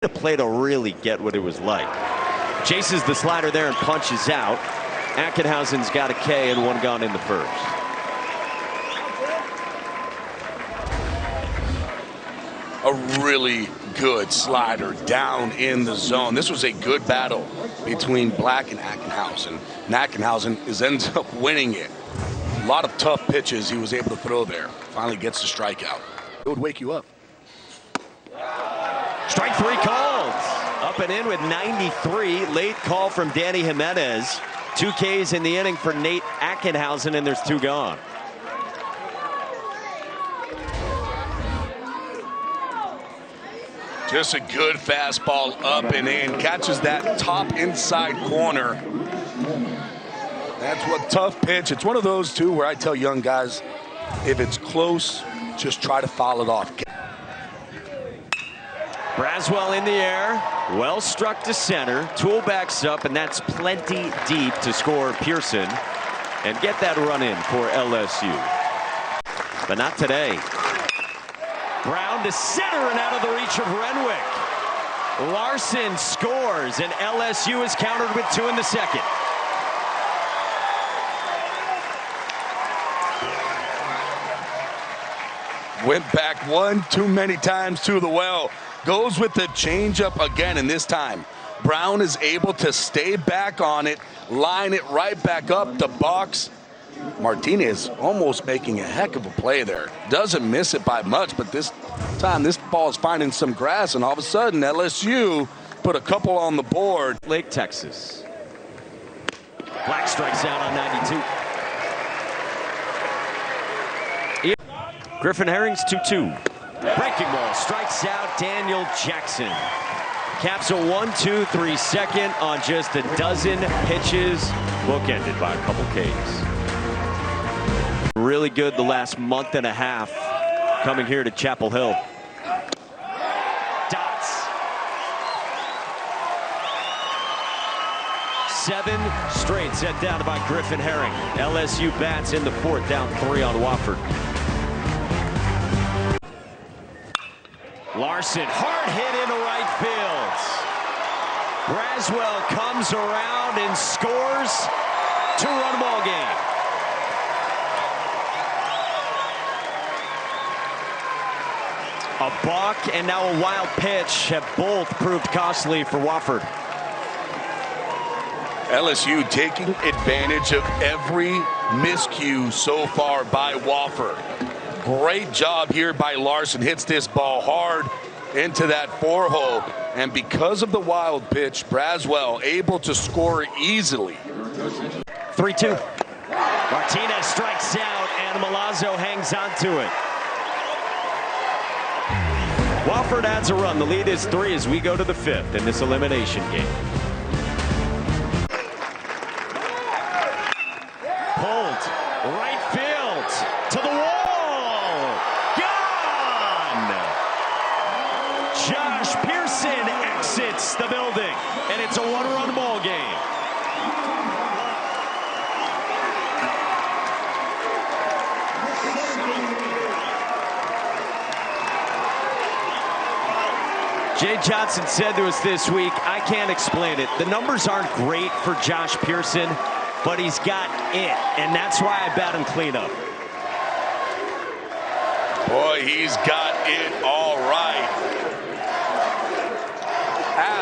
The play to really get what it was like. Chases the slider there and punches out. Ackenhausen's got a K and one gone in the first. A really good slider down in the zone. This was a good battle between Black and Ackenhausen. And Ackenhausen ends up winning it. A lot of tough pitches he was able to throw there. Finally gets the strikeout. It would wake you up. Strike three called. Up and in with 93. Late call from Danny Jimenez. 2 Ks in the inning for Nate Ackenhausen, and there's 2 gone. Just a good fastball up and in. Catches that top inside corner. That's what tough pitch. It's one of those two where I tell young guys, if it's close, just try to foul it off. Braswell in the air. Well struck to center. Tool backs up, and that's plenty deep to score Pearson and get that run in for LSU. But not today. Brown to center and out of the reach of Renwick. Larson scores, and LSU is countered with 2 in the second. Went back one too many times to the well. Goes with the changeup again, and this time Brown is able to stay back on it, line it right back up the box. Martinez almost making a heck of a play there. Doesn't miss it by much, but this time this ball is finding some grass, and all of a sudden LSU put a couple on the board. Lake, Texas. Black strikes out on 92. Griffin Herring's 2-2. Breaking ball strikes out Daniel Jackson. Caps a 1-2-3 second on just a dozen pitches, bookended by a couple Ks. Really good the last month and a half coming here to Chapel Hill. Dots. 7 straight set down by Griffin Herring. LSU bats in the 4th, down 3 on Wofford. Larson, hard hit into right field. Braswell comes around and scores. 2-run ball game. A balk and now a wild pitch have both proved costly for Wofford. LSU taking advantage of every miscue so far by Wofford. Great job here by Larson. Hits this ball hard into that 4-hole. And because of the wild pitch, Braswell able to score easily. 3-2. Martinez strikes out, and Milazzo hangs on to it. Wofford adds a run. The lead is 3 as we go to the 5th in this elimination game. Pulled. Right field. To the wall. Josh Pearson exits the building, and it's a 1-run ball game. Jay Johnson said to us this week, I can't explain it. The numbers aren't great for Josh Pearson, but he's got it, and that's why I bat him cleanup. Boy, he's got it all right.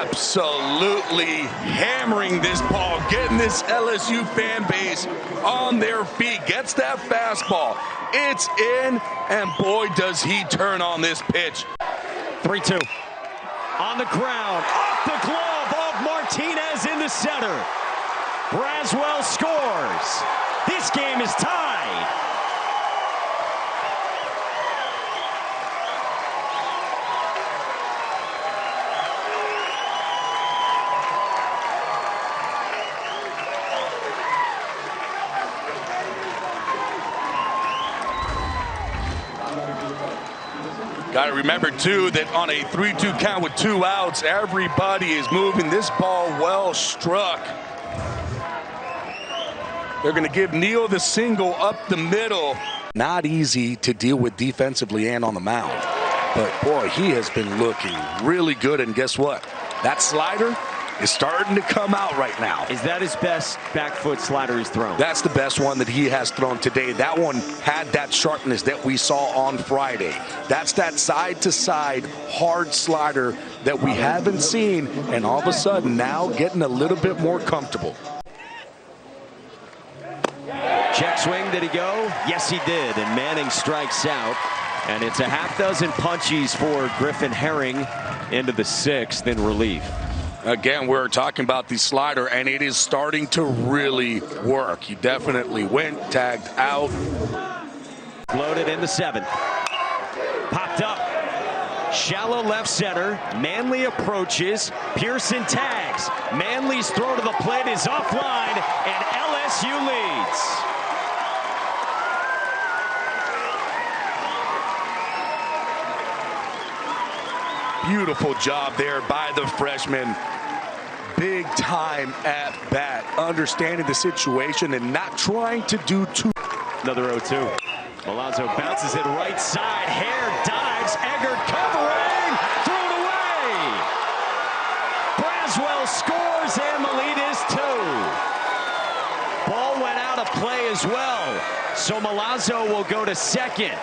Absolutely hammering this ball, getting this LSU fan base on their feet. Gets that fastball. It's in, and boy, does he turn on this pitch. 3-2. On the ground, off the glove of Martinez in the center. Braswell scores. This game is tied. Got to remember, too, that on a 3-2 count with 2 outs, everybody is moving. This ball well struck. They're going to give Neal the single up the middle. Not easy to deal with defensively and on the mound. But boy, he has been looking really good. And guess what? That slider is starting to come out right now. Is that his best back foot slider he's thrown? That's the best one that he has thrown today. That one had that sharpness that we saw on Friday. That's that side-to-side hard slider that we haven't seen, and all of a sudden now getting a little bit more comfortable. Check swing, did he go? Yes, he did, and Manning strikes out. And it's a half dozen punchies for Griffin Herring into the sixth in relief. Again, we're talking about the slider, and it is starting to really work. He definitely went, tagged out. Loaded in the seventh. Popped up. Shallow left center. Manley approaches. Pearson tags. Manley's throw to the plate is offline, and LSU leads. Beautiful job there by the freshman. Big time at bat, understanding the situation and not trying to do too. Another 0-2. Malazzo bounces it right side. Hare dives. Eggert covering. Thrown away. Braswell scores, and the lead is 2. Ball went out of play as well. So Malazzo will go to second.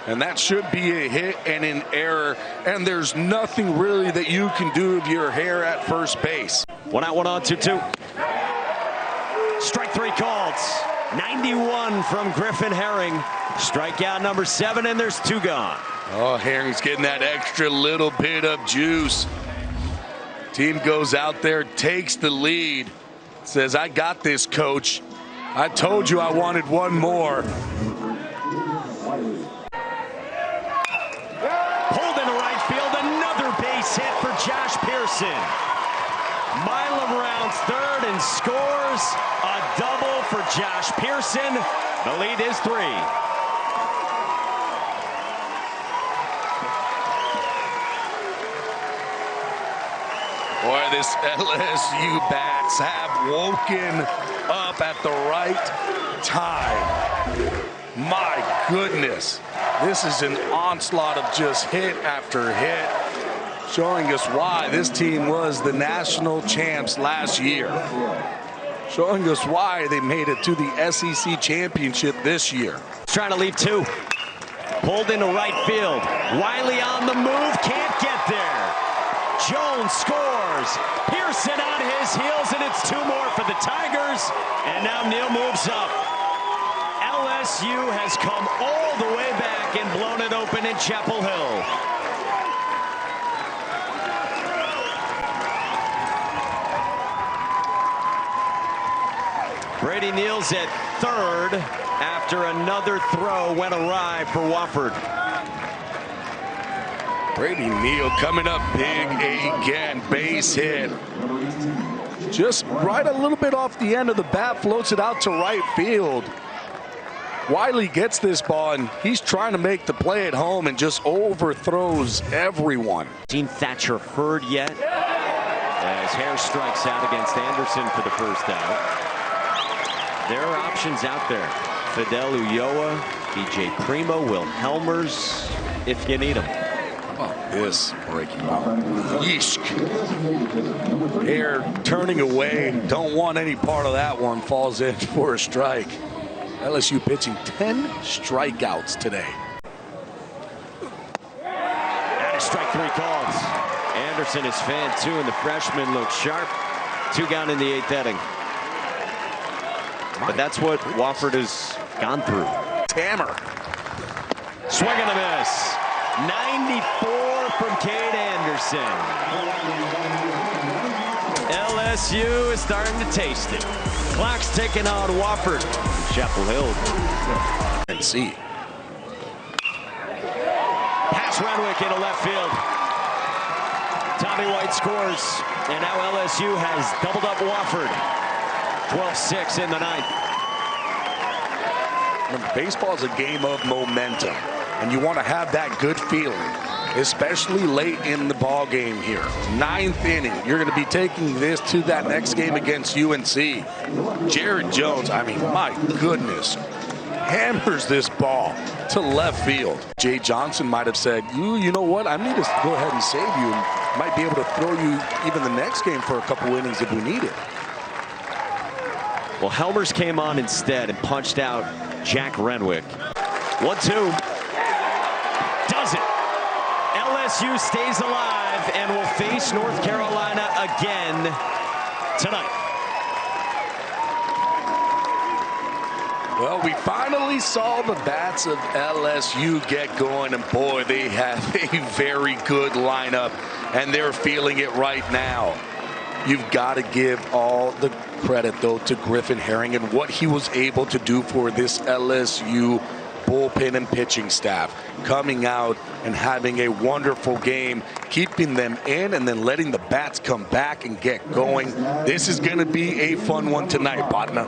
And that should be a hit and an error. And there's nothing really that you can do if you're Hare at first base. 1 out, 1 on, 2-2. Strike 3 called. 91 from Griffin Herring. Strikeout number 7, and there's 2 gone. Oh, Herring's getting that extra little bit of juice. Team goes out there, takes the lead. Says, I got this, coach. I told you I wanted one more. Hit for Josh Pearson. Milam rounds third and scores a double for Josh Pearson. The lead is 3. Boy, this LSU bats have woken up at the right time. My goodness, this is an onslaught of just hit after hit, showing us why this team was the national champs last year. Showing us why they made it to the SEC championship this year. Trying to leave 2. Pulled into right field. Wiley on the move, can't get there. Jones scores. Pearson on his heels, and it's 2 more for the Tigers. And now Neal moves up. LSU has come all the way back and blown it open in Chapel Hill. Brady Neal's at third after another throw went awry for Wofford. Brady Neal coming up big again. Base hit. Just right a little bit off the end of the bat, floats it out to right field. Wiley gets this ball, and he's trying to make the play at home and just overthrows everyone. Seen Thatcher Hurd yet? As Hare strikes out against Anderson for the first out. There are options out there. Fidel Ulloa, DJ Primo, Will Helmers, if you need them. How about this breaking ball? Yeesh. Hare turning away, don't want any part of that one, falls in for a strike. LSU pitching 10 strikeouts today. That is strike 3 calls. Anderson is fan 2, and the freshman looks sharp. 2 gone in the 8th inning. But that's what Wofford has gone through. Tammer. Swing and a miss. 94 from Cade Anderson. LSU is starting to taste it. Clock's ticking on Wofford. Chapel Hill. And see. Pass Renwick into left field. Tommy White scores. And now LSU has doubled up Wofford. 12-6 in the 9th. Remember, baseball is a game of momentum, and you want to have that good feeling, especially late in the ball game here. 9th inning, you're going to be taking this to that next game against UNC. Jared Jones, I mean, my goodness, hammers this ball to left field. Jay Johnson might have said, you know what, I need to go ahead and save you and might be able to throw you even the next game for a couple innings if we need it. Well, Helmers came on instead and punched out Jack Renwick. 1-2. Does it. LSU stays alive and will face North Carolina again tonight. Well, we finally saw the bats of LSU get going, and boy, they have a very good lineup, and they're feeling it right now. You've got to give all the credit, though, to Griffin Herring and what he was able to do for this LSU bullpen and pitching staff, coming out and having a wonderful game, keeping them in and then letting the bats come back and get going. This is going to be a fun one tonight, partner.